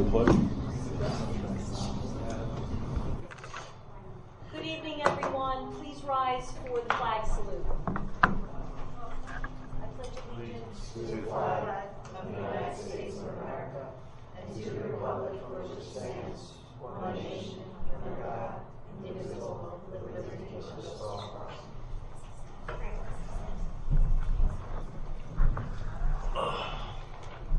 pledge. Good evening, everyone. Please rise for the flag salute. I pledge allegiance to the flag of the United States of America and to the republic for which it stands, one nation, under God, indivisible, with liberty and justice for all.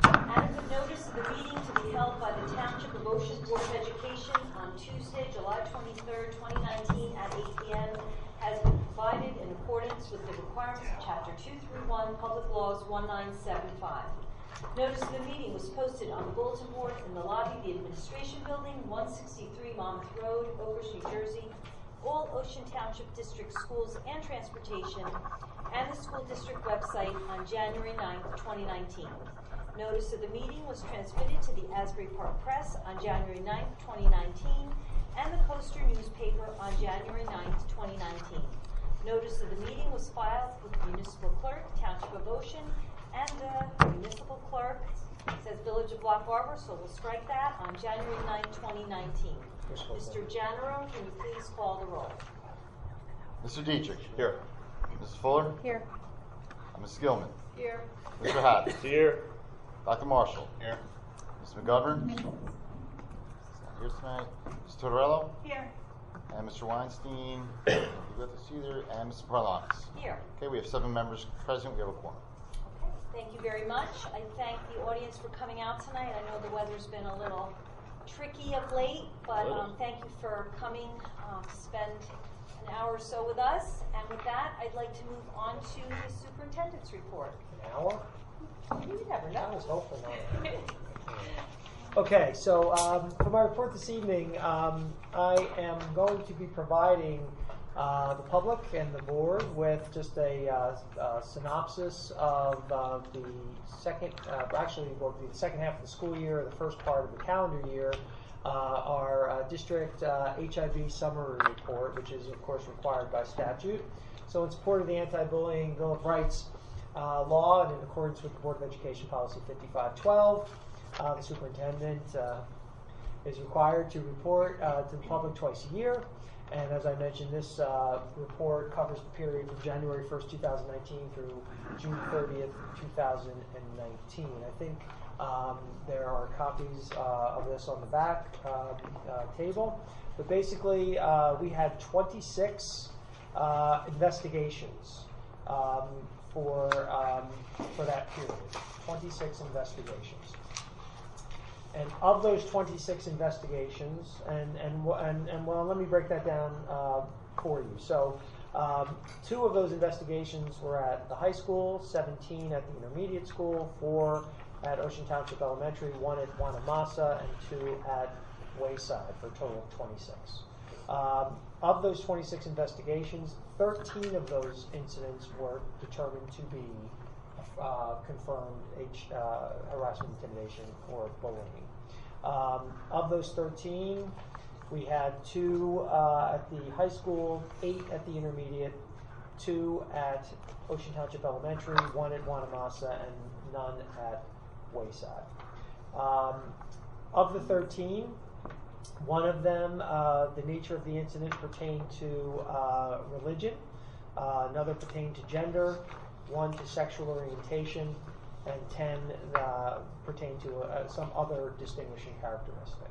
Adequate notice of the meeting to be held by the Township of Ocean Board of Education on Tuesday, July 23rd, 2019 at 8 p.m. has been provided in accordance with the requirements of Chapter 231, Public Laws 1975. Notice of the meeting was posted on the bulletin board in the lobby of the Administration Building, 163 Monmouth Road, Oakridge, New Jersey. All Ocean Township District schools and transportation, and the school district website on January 9th, 2019. Notice of the meeting was transmitted to the Asbury Park Press on January 9th, 2019, and the Coaster newspaper on January 9th, 2019. Notice of the meeting was filed with the municipal clerk, Township of Ocean, and the municipal clerk, it says Village of Block Harbor, so we'll strike that, on January 9th, 2019. Mr. Janaro, can you please call the roll? Mr. Dietrich. Here. Mrs. Fuller. Here. Mrs. Gilman. Here. Mr. Haddon. Here. Dr. Marshall. Here. Mr. McGovern. He's not here tonight. Mr. Tortorello. Here. And Mr. Weinstein. You with us either. And Mr. Parlantes. Here. Okay, we have 7 members present. We have a quorum. Okay, thank you very much. I thank the audience for coming out tonight. I know the weather's been a little tricky of late, but thank you for coming to spend an hour or so with us. And with that, I'd like to move on to the superintendent's report. An hour? You never know. I was hoping not. Okay, so for my report this evening, I am going to be providing the public and the board with just a synopsis of the second, the second half of the school year, the first part of the calendar year, our district HIV summary report, which is of course required by statute. So in support of the Anti-Bullying Bill of Rights law and in accordance with the Board of Education Policy 5512, the superintendent is required to report to the public twice a year. And as I mentioned, this report covers the period from January 1st, 2019 through June 30th, 2019. I think there are copies of this on the back table. But basically, we had 26 investigations for that period. 26 investigations. And of those 26 investigations, and well, let me break that down for you. So, 2 of those investigations were at the high school, 17 at the intermediate school, 4 at Ocean Township Elementary, 1 at Wanamassa, and 2 at Wayside, for a total of 26. Of those 26 investigations, 13 of those incidents were determined to be confirmed harassment, intimidation, or bullying. Of those 13, we had 2 at the high school, 8 at the intermediate, 2 at Ocean Township Elementary, 1 at Wanamassa, and none at Wayside. Of the 13, 1 of them, the nature of the incident pertained to religion, another pertained to gender, 1 to sexual orientation, and 10 pertain to some other distinguishing characteristic.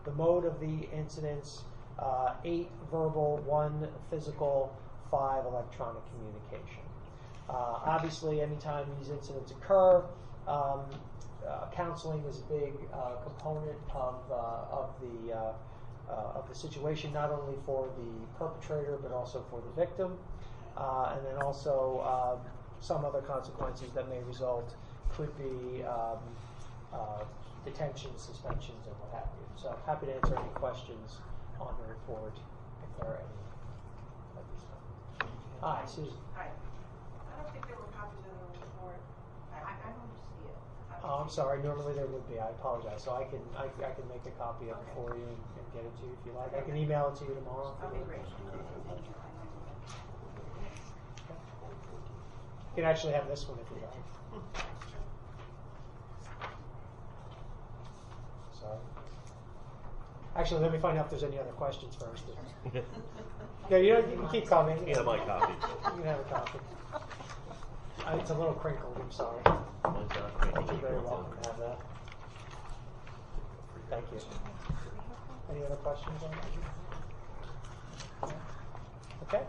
The mode of the incidents, 8 verbal, 1 physical, 5 electronic communication. Obviously, anytime these incidents occur, counseling is a big component of the situation, not only for the perpetrator but also for the victim, and then also some other consequences that may result could be detention, suspensions, and what have you. So I'm happy to answer any questions on the report if there are any at this time. Hi, Susan. Hi. I don't think there were copies of the report. I don't see it. Oh, I'm sorry. Normally there would be. I apologize. So I can make a copy of it for you and get it to you if you like. I can email it to you tomorrow. Okay, great. You can actually have this one if you like. So sorry. Actually, let me find out if there's any other questions first. Yeah, you can keep coming. Yeah, my copy. You can have a copy. It's a little crinkled, I'm sorry. Mine's not. You're very welcome to have that. Thank you. Any other questions on that? Okay.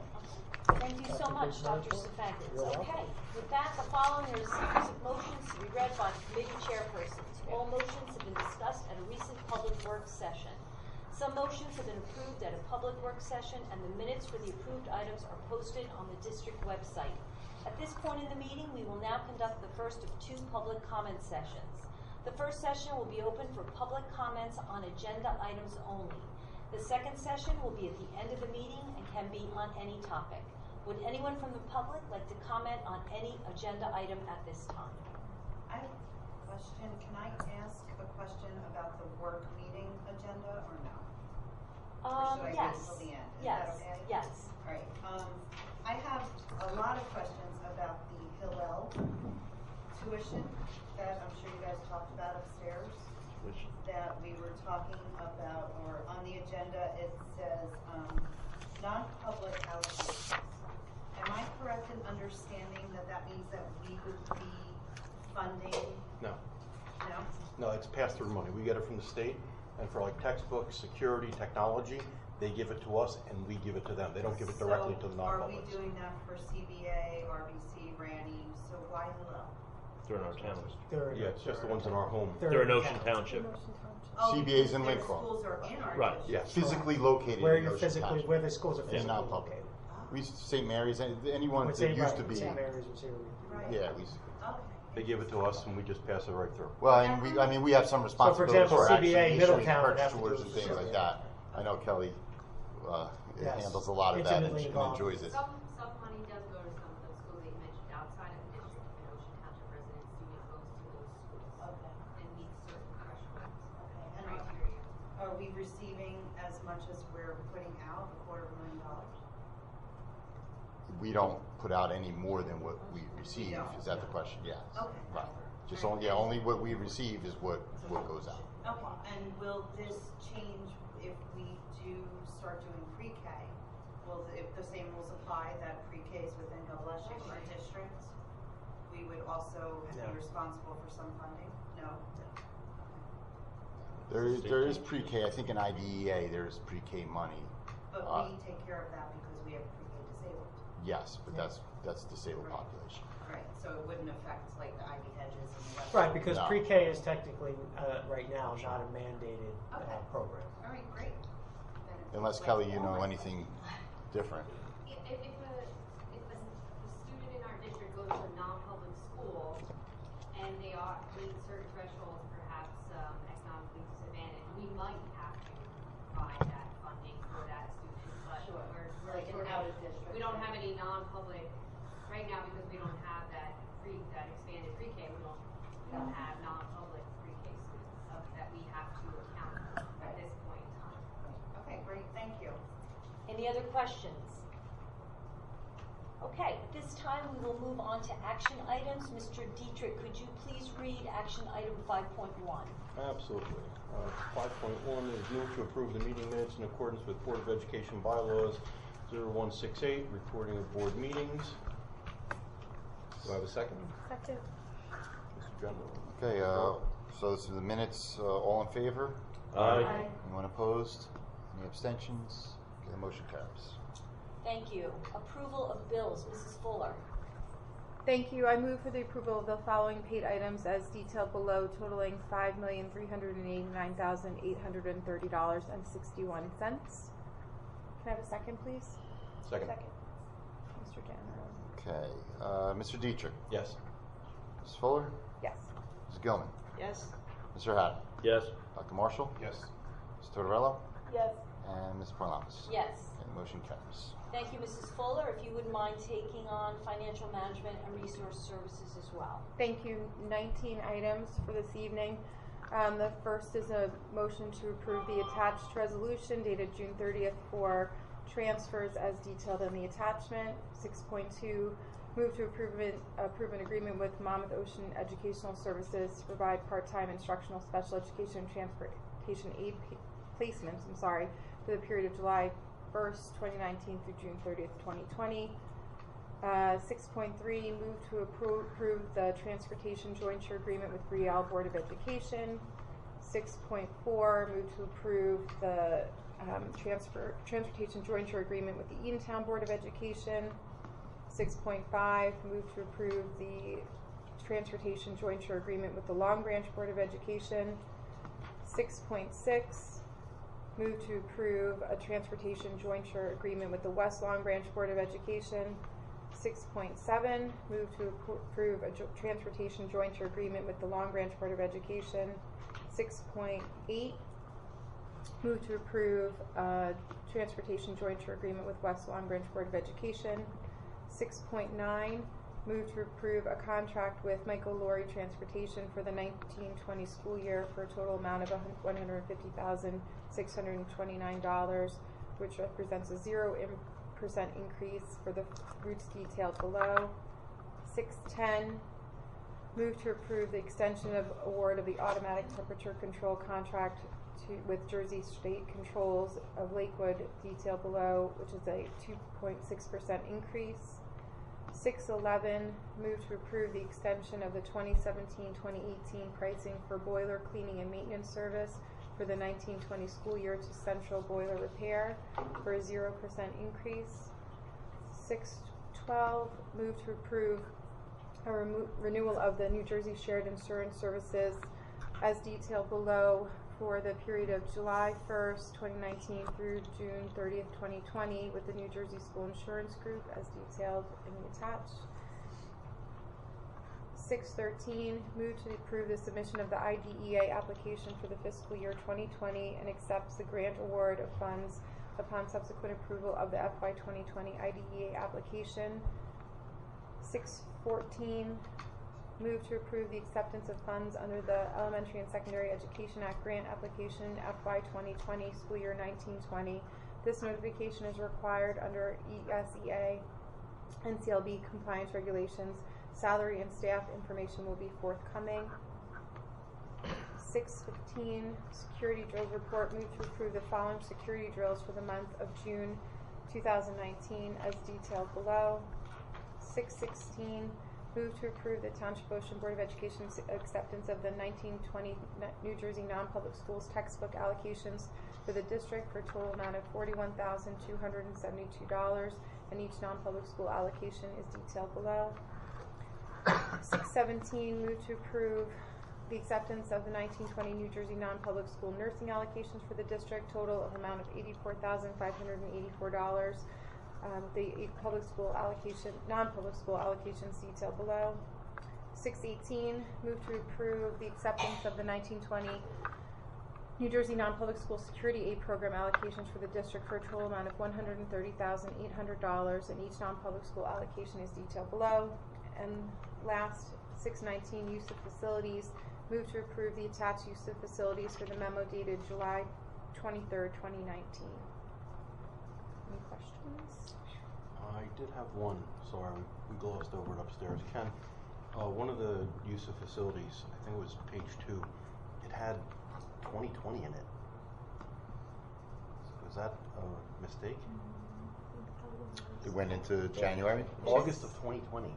Thank you so much, Dr. Stefankis. You're welcome. Okay, with that, the following are a series of motions to be read by committee chairpersons. All motions have been discussed at a recent public works session. Some motions have been approved at a public works session, and the minutes for the approved items are posted on the district website. At this point in the meeting, we will now conduct the first of 2 public comment sessions. The first session will be open for public comments on agenda items only. The second session will be at the end of the meeting and can be on any topic. Would anyone from the public like to comment on any agenda item at this time? I have a question. Can I ask a question about the work meeting agenda or no? Or should I wait Yes. until the end? Is Yes. that okay? Yes. All right. I have a lot of questions about the Hillel tuition that I'm sure you guys talked about upstairs. That we were talking about, or on the agenda, it says non-public allocations. Am I correct in understanding that that means that we would be funding? No, No? no, it's pass-through money. We get it from the state, and for like textbooks, security, technology, they give it to us and we give it to them. They don't give it directly to the Are we non-publics. doing that for CBA, RBC, Ranny? So why Hillel? They're in our town. Yeah, it's just the ones in our home. They're in Ocean Township. Oh, CBA's in because their Lincoln. schools are in our Right, district. yes. Physically located Where in you're Ocean physically, Township. where the schools are And physically not public. located. We used to St. Mary's, anyone Would that say used right, to be. St. Mary's was here. Right. Yeah, we used to. Okay. They give it to us and we just pass it right through. Well, and we have some responsibilities example, for actually CBA issuing Middletown would purchase have to do orders it and for things like CBA. that. I know Kelly Yes. handles a lot of that and Intimately she involved. enjoys it. Some money does go to some of those schools that you mentioned outside of the district, and Ocean Township residents do get close to those schools Okay. and meet certain thresholds, Okay. And criteria. are we receiving as much as we're putting out, $250,000? We don't put out any more than what we receive. don't. Is that the question? Yes. Okay. Right. Just only what we receive is what goes out. Okay, and will this change if we do start doing pre-K? If the same rules apply, that pre-K is within Gileshick, our district, we would also No. be responsible for some funding? No? There is pre-K. I think in IDEA there's pre-K money. But we take care of that because we have pre-K disabled. Yes, but that's disabled population. Right, so it wouldn't affect like the Ivy Hedges and the rest. Right, because No. pre-K is technically, right now, not a mandated Okay. program. All right, great. Then it's Unless like Kelly, you all know my- anything different. If a student in our district goes to a non-public school and they are meet certain thresholds, perhaps economically disadvantaged, we might have to provide that funding for that student, but Sure. we're Like an sort of- out-of-district we don't thing. have any non-public right now because we don't have that expanded pre-K, we don't have non-public pre-K students that we have to account for at this point in time. Okay, great, thank you. Any other questions? Okay, at this time, we will move on to action items. Mr. Dietrich, could you please read action item 5.1? Absolutely. 5.1 is move to approve the meeting minutes in accordance with Board of Education bylaws 0168, recording of board meetings. Do I have a second? Second. Mr. General. Okay, so this is the minutes. All in favor? Aye. Anyone opposed? Any abstentions? Okay, the motion carries. Thank you. Approval of bills, Mrs. Fuller. Thank you. I move for the approval of the following paid items as detailed below, totaling $5,389,830.61. Can I have a second, please? Second. Mr. General. Okay, Mr. Dietrich, Yes. Ms. Fuller, Yes. Ms. Gilman, Yes. Mr. Haddon, Yes. Dr. Marshall, Yes. Ms. Tortorello, Yes. and Ms. Parnamas. Yes. Okay, the motion carries. Thank you, Mrs. Fuller. If you wouldn't mind taking on financial management and resource services as well. Thank you. 19 items for this evening. The first is a motion to approve the attached resolution dated June 30th for transfers as detailed in the attachment. 6.2 Move to approve an agreement with Monmouth Ocean Educational Services to provide part-time instructional special education and transportation aid placements, for the period of July 1st, 2019 through June 30th, 2020. 6.3, move to approve the transportation jointure agreement with Brielle Board of Education. 6.4, move to approve the transportation jointure agreement with the Eatontown Board of Education. 6.5, move to approve the transportation jointure agreement with the Long Branch Board of Education. 6.6, move to approve a transportation jointure agreement with the West Long Branch Board of Education. 6.7, move to approve a transportation jointure agreement with the Long Branch Board of Education. 6.8, move to approve a transportation jointure agreement with West Long Branch Board of Education. 6.9, move to approve a contract with Michael Laurie Transportation for the 1920 school year for a total amount of $150,629, which represents a 0% increase for the routes detailed below. 6.10, move to approve the extension of award of the automatic temperature control contract with Jersey State Controls of Lakewood detailed below, which is a 2.6% increase. 6.11, move to approve the extension of the 2017-2018 pricing for boiler cleaning and maintenance service for the 1920 school year to Central Boiler Repair for a 0% increase. 6.12, move to approve a renewal of the New Jersey Shared Insurance Services as detailed below for the period of July 1st, 2019 through June 30th, 2020 with the New Jersey School Insurance Group as detailed in the attached. 6.13, move to approve the submission of the IDEA application for the fiscal year 2020 and accepts the grant award of funds upon subsequent approval of the FY 2020 IDEA application. 6.14, move to approve the acceptance of funds under the Elementary and Secondary Education Act grant application FY 2020 school year 1920. This notification is required under ESEA and CLB compliance regulations. Salary and staff information will be forthcoming. 6.15, security drills report. Move to approve the following security drills for the month of June 2019 as detailed below. 6.16, move to approve the Township Ocean Board of Education's acceptance of the 1920 New Jersey non-public schools textbook allocations for the district for a total amount of $41,272, and each non-public school allocation is detailed below. 6.17, move to approve the acceptance of the 1920 New Jersey non-public school nursing allocations for the district, total of amount of $84,584. The public school allocation, non-public school allocations detailed below. 6.18, move to approve the acceptance of the 1920 New Jersey non-public school security aid program allocations for the district for a total amount of $130,800, and each non-public school allocation is detailed below. And last, 6.19, use of facilities. Move to approve the attached use of facilities for the memo dated July 23rd, 2019. Any questions? I did have one. Sorry, we glossed over it upstairs. Ken, one of the use of facilities, I think it was page 2, it had 2020 in it. Was that a mistake? It went into January? August of 2020.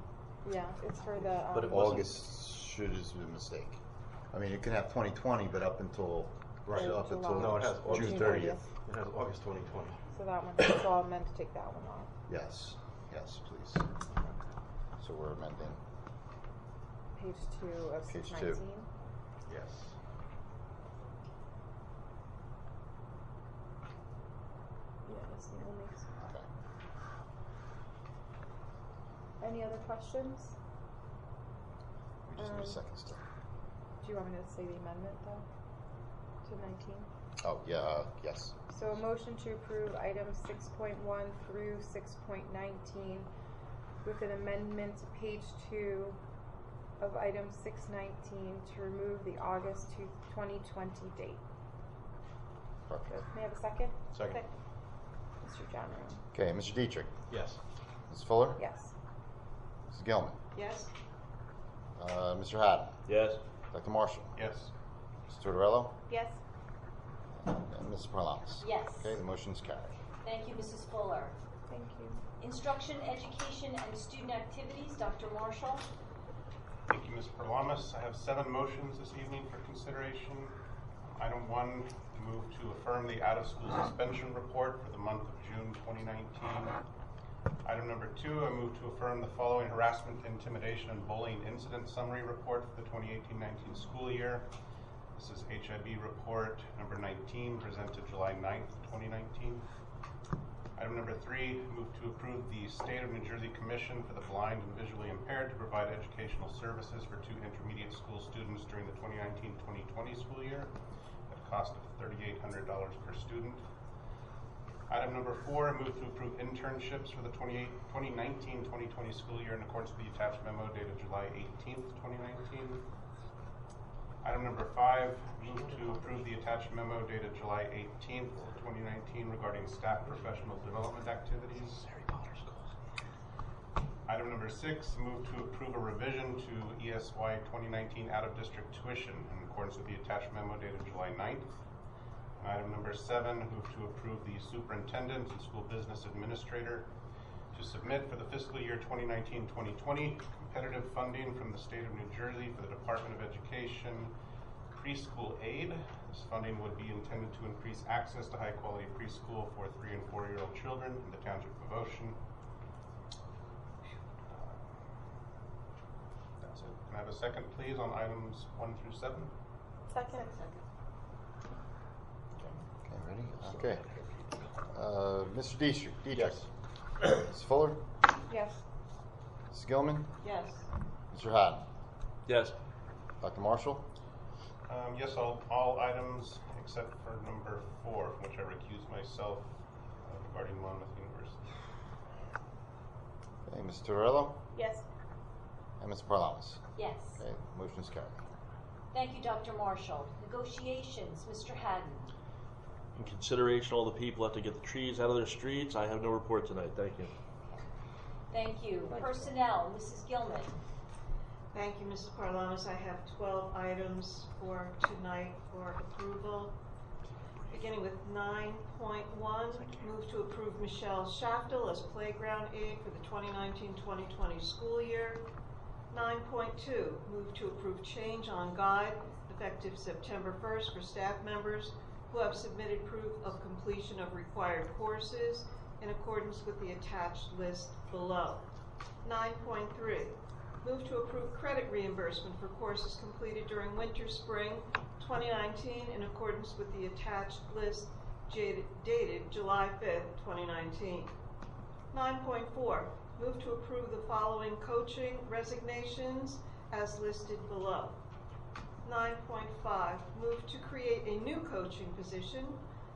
Yeah, it's for the. But it wasn't- August should have been a mistake. I mean, it can have 2020, but up until No, it has June August 30th. It has August 2020. So that one, so I meant to take that one off. Yes, yes, please. So we're amending. Page 2 of Page 619. 2. Yes. Yeah, that's the only. Okay. Any other questions? We just need a second step. Do you want me to say the amendment though? To 19? Oh, yeah, yes. So a motion to approve items 6.1 through 6.19 with an amendment to page 2 of item 619 to remove the August 2020 date. Perfect. May I have a second? Second. Okay. Mr. John Room. Okay, Mr. Dietrich. Yes. Ms. Fuller? Yes. Mrs. Gilman? Yes? Mr. Haddon? Yes. Dr. Marshall? Yes. Mrs. Tortorello? Yes. And Mrs. Parlamas? Yes. Okay, the motion's carried. Thank you, Mrs. Fuller. Thank you. Instruction, education, and student activities, Dr. Marshall. Thank you, Ms. Parlamas. I have 7 motions this evening for consideration. Item 1, move to affirm the out-of-school suspension report for the month of June 2019. Item number 2, I move to affirm the following harassment, intimidation, and bullying incident summary report for the 2018-19 school year. This is HIB report number 19, presented July 9th, 2019. Item number 3, move to approve the State of New Jersey Commission for the Blind and Visually Impaired to provide educational services for 2 intermediate school students during the 2019-2020 school year at a cost of $3,800 per student. Item number 4, move to approve internships for the 2019-2020 school year in accordance with the attached memo dated July 18th, 2019. Item number 5, move to approve the attached memo dated July 18th, 2019 regarding staff professional development activities. Item number 6, move to approve a revision to ESY 2019 out-of-district tuition in accordance with the attached memo dated July 9th. And item number 7, move to approve the superintendent and school business administrator to submit for the fiscal year 2019-2020 competitive funding from the State of New Jersey for the Department of Education preschool aid. This funding would be intended to increase access to high-quality preschool for 3- and 4-year-old children in the Township of Ocean. That's it. Can I have a second, please, on items 1 through 7? Second. Okay, ready? Okay. Mr. Dietrich? Yes. Mrs. Fuller? Yes. Mrs. Gilman? Yes. Mr. Haddon? Yes. Dr. Marshall? Yes, all items except for number 4, from which I recuse myself regarding Monmouth University. Okay, Mrs. Tortorello? Yes. And Mrs. Parlamas? Yes. Okay, motion's carried. Thank you, Dr. Marshall. Negotiations, Mr. Haddon. In consideration of all the people that have to get the trees out of their streets, I have no report tonight. Thank you. Thank you. Personnel, Mrs. Gilman. Thank you, Mrs. Parlamas. I have 12 items for tonight for approval. Beginning with 9.1, move to approve Michelle Schachtel as playground aide for the 2019-2020 school year. 9.2, move to approve change on guide effective September 1st for staff members who have submitted proof of completion of required courses in accordance with the attached list below. 9.3, move to approve credit reimbursement for courses completed during winter-spring 2019 in accordance with the attached list dated July 5th, 2019. 9.4, move to approve the following coaching resignations as listed below. 9.5, move to create a new coaching position,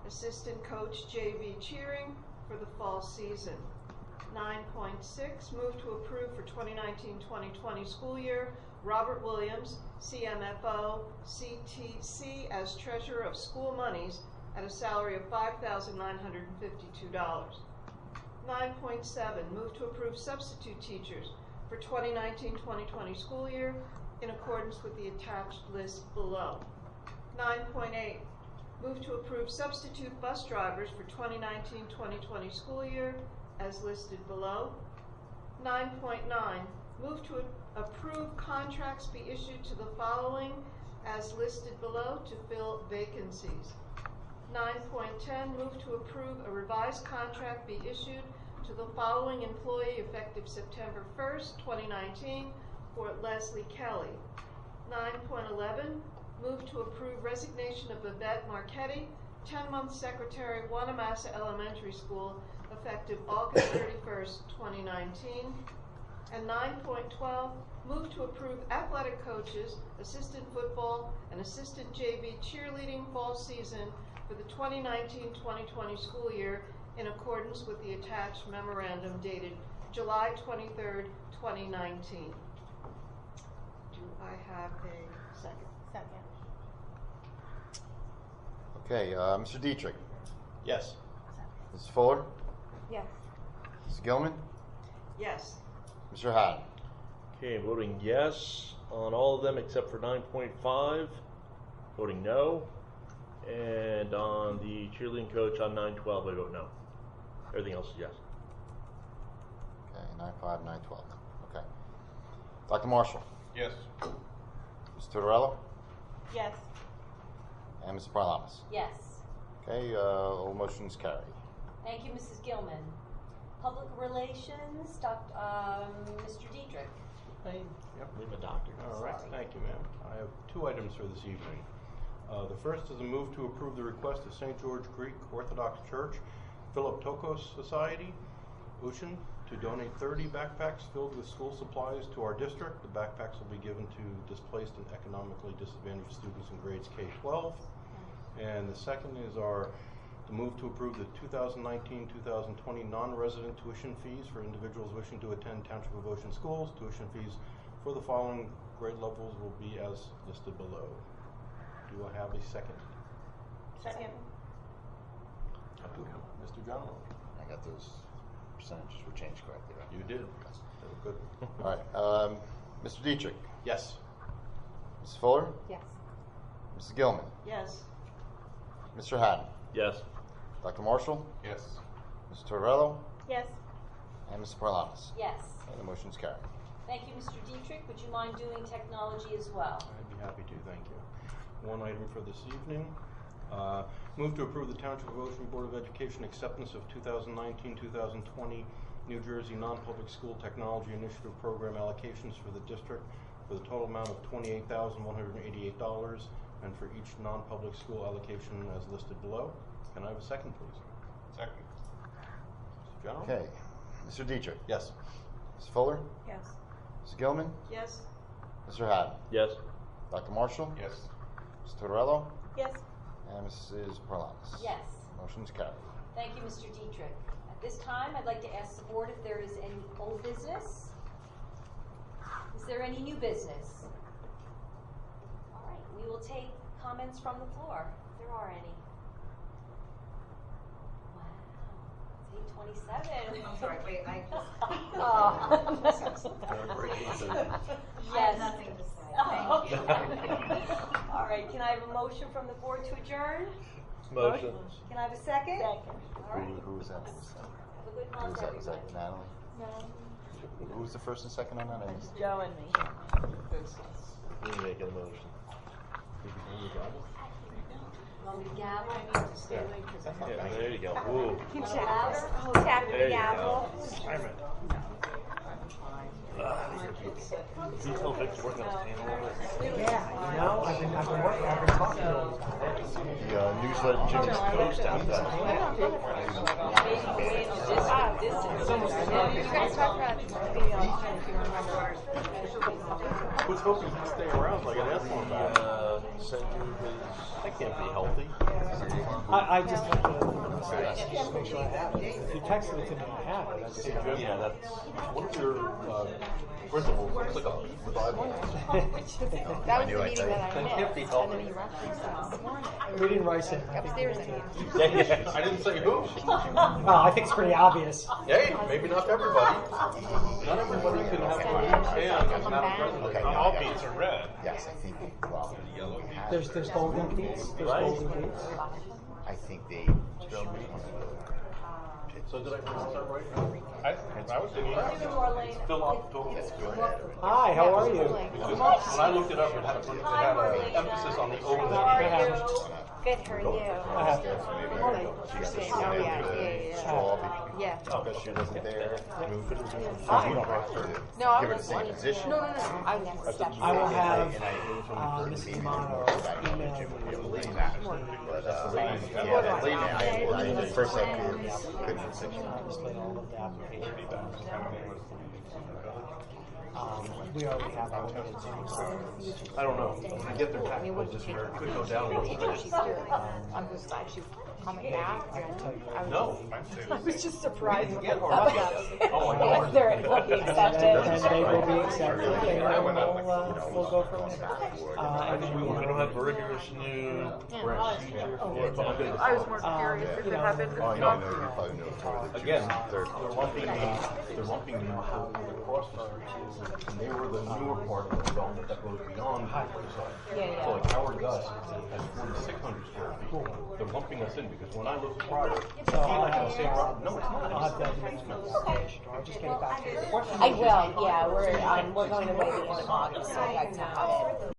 assistant coach JV cheering for the fall season. 9.6, move to approve for 2019-2020 school year Robert Williams, CMFO, CTC as treasurer of school monies at a salary of $5,952. 9.7, move to approve substitute teachers for 2019-2020 school year in accordance with the attached list below. 9.8, move to approve substitute bus drivers for 2019-2020 school year as listed below. 9.9, move to approve contracts be issued to the following as listed below to fill vacancies. 9.10, move to approve a revised contract be issued to the following employee effective September 1st, 2019 for Leslie Kelly. 9.11, move to approve resignation of Yvette Marchetti, 10-month secretary, Wanamassa Elementary School, effective August 31st, 2019. And 9.12, move to approve athletic coaches, assistant football, and assistant JV cheerleading fall season for the 2019-2020 school year in accordance with the attached memorandum dated July 23rd, 2019. Do I have a second? Second. Okay, Mr. Dietrich? Yes. Mrs. Fuller? Yes. Mrs. Gilman? Yes. Mr. Haddon? Okay, voting yes on all of them except for 9.5. Voting no. And on the cheerleading coach on 9.12, I vote no. Everything else is yes. Okay, 9.5, 9.12. Okay. Dr. Marshall? Yes. Ms. Tortorella? Yes. And Mrs. Parlamas? Yes. Okay, all motions carried. Thank you, Mrs. Gilman. Public Relations, Mr. Diedrich. Yep. Leave a doctor. All right, Sorry. thank you, ma'am. I have 2 items for this evening. The first is a move to approve the request of St. George Greek Orthodox Church, Philip Tokos Society, Ushin, to donate 30 backpacks filled with school supplies to our district. The backpacks will be given to displaced and economically disadvantaged students in grades K-12. And the second is the move to approve the 2019-2020 non-resident tuition fees for individuals wishing to attend Township of Ocean schools. Tuition fees for the following grade levels will be as listed below. Do I have a second? Second. Mr. John? I got those percentages were changed correctly, right? You did. They were good. All right, Mr. Dietrich? Yes. Mrs. Fuller? Yes. Mrs. Gilman? Yes. Mr. Haddon? Yes. Dr. Marshall? Yes. Mrs. Tortorella? Yes. And Mrs. Parlamas? Yes. And the motion's carried. Thank you, Mr. Dietrich. Would you mind doing technology as well? I'd be happy to, thank you. One item for this evening. Move to approve the Township of Ocean Board of Education acceptance of 2019-2020 New Jersey Non-Public School Technology Initiative Program allocations for the district for the total amount of $28,188 and for each non-public school allocation as listed below. Can I have a second, please? Second. Mr. General? Okay, Mr. Dietrich? Yes. Mrs. Fuller? Yes. Mrs. Gilman? Yes. Mr. Haddon? Yes. Dr. Marshall? Yes. Mrs. Tortorella? Yes. And Mrs. Parlamas? Yes. Motion's carried. Thank you, Mr. Dietrich. At this time, I'd like to ask the board if there is any old business. Is there any new business? All right, we will take comments from the floor, if there are any. Wow, it's 8:27. I'm sorry, wait, I just. Oh. I have nothing to say. Thank you. All right, can I have a motion from the board to adjourn? Motion. Can I have a second? Second. All right. Who was that? Have a good Who month, was that? Was that everybody. Natalie? No. Who was the first and second on that? I didn't- Joe and me. We make a motion. Want me to gavel? Yeah, there you go. Ooh. Keep Louder? tapping There the you gavel. Can you tell Vic's working on his hand a little bit? Yeah, you know, I've been working, I've been talking to him about it. The newsletter, Jimmy's Post out there. You guys talked about I was hoping he'd stay around so I could ask him about it. Send you his. That can't be healthy. I just have to just make sure I have it. If you texted it to me, I have it. I just Hey, Jim, Yeah, that's. what's your principal? Looks like a Bible. that was the meeting that I missed, and then he referenced that this morning. We didn't write it. Upstairs, I mean. I didn't say who. Oh, I think it's pretty obvious. Hey, maybe not everybody. Not everybody can have a huge hand and not a president. Okay, Not now all I got it. beets are red. Yes, I think, well, we have- There's golden beets. There's Right. golden beets. I think they. So did I pronounce that right? I was thinking. Philip Tokos. Hi, how are you? When I looked it up, it had an emphasis on the O. How are you? Good, how are you? I have Interesting. Oh, yeah. Yeah. Because she wasn't there. Hi. We don't have to No, I give her the was same position. No. I was next step. I will have And Mrs. Amano email you. But, yeah, late night, I first I couldn't Display all of the application. We already have our I don't know. When you get their tax position, it could go down a little bit. She's here. I'm just glad she coming back? I can tell you. I was No. just- I was just surprised when I Get found our out. updates. Oh, I know. If they're, will be And accepted. they will be accepted, and we'll go from there. And then, We don't have a rigorous new procedure for I was more curious if it had been Oh, I know, you probably know it's already the Again, June they're 3rd. lumping the across the street, and they were the newer part of the development that goes beyond the side. Yeah, So like Howard Gus has 4,600 square feet. They're lumping us in because when I looked prior, it's like the same route. No, it's not. I'll have It's to, basement. I'll just get it back to you. I will, yeah, we're going away the end of August, so I'd like to have it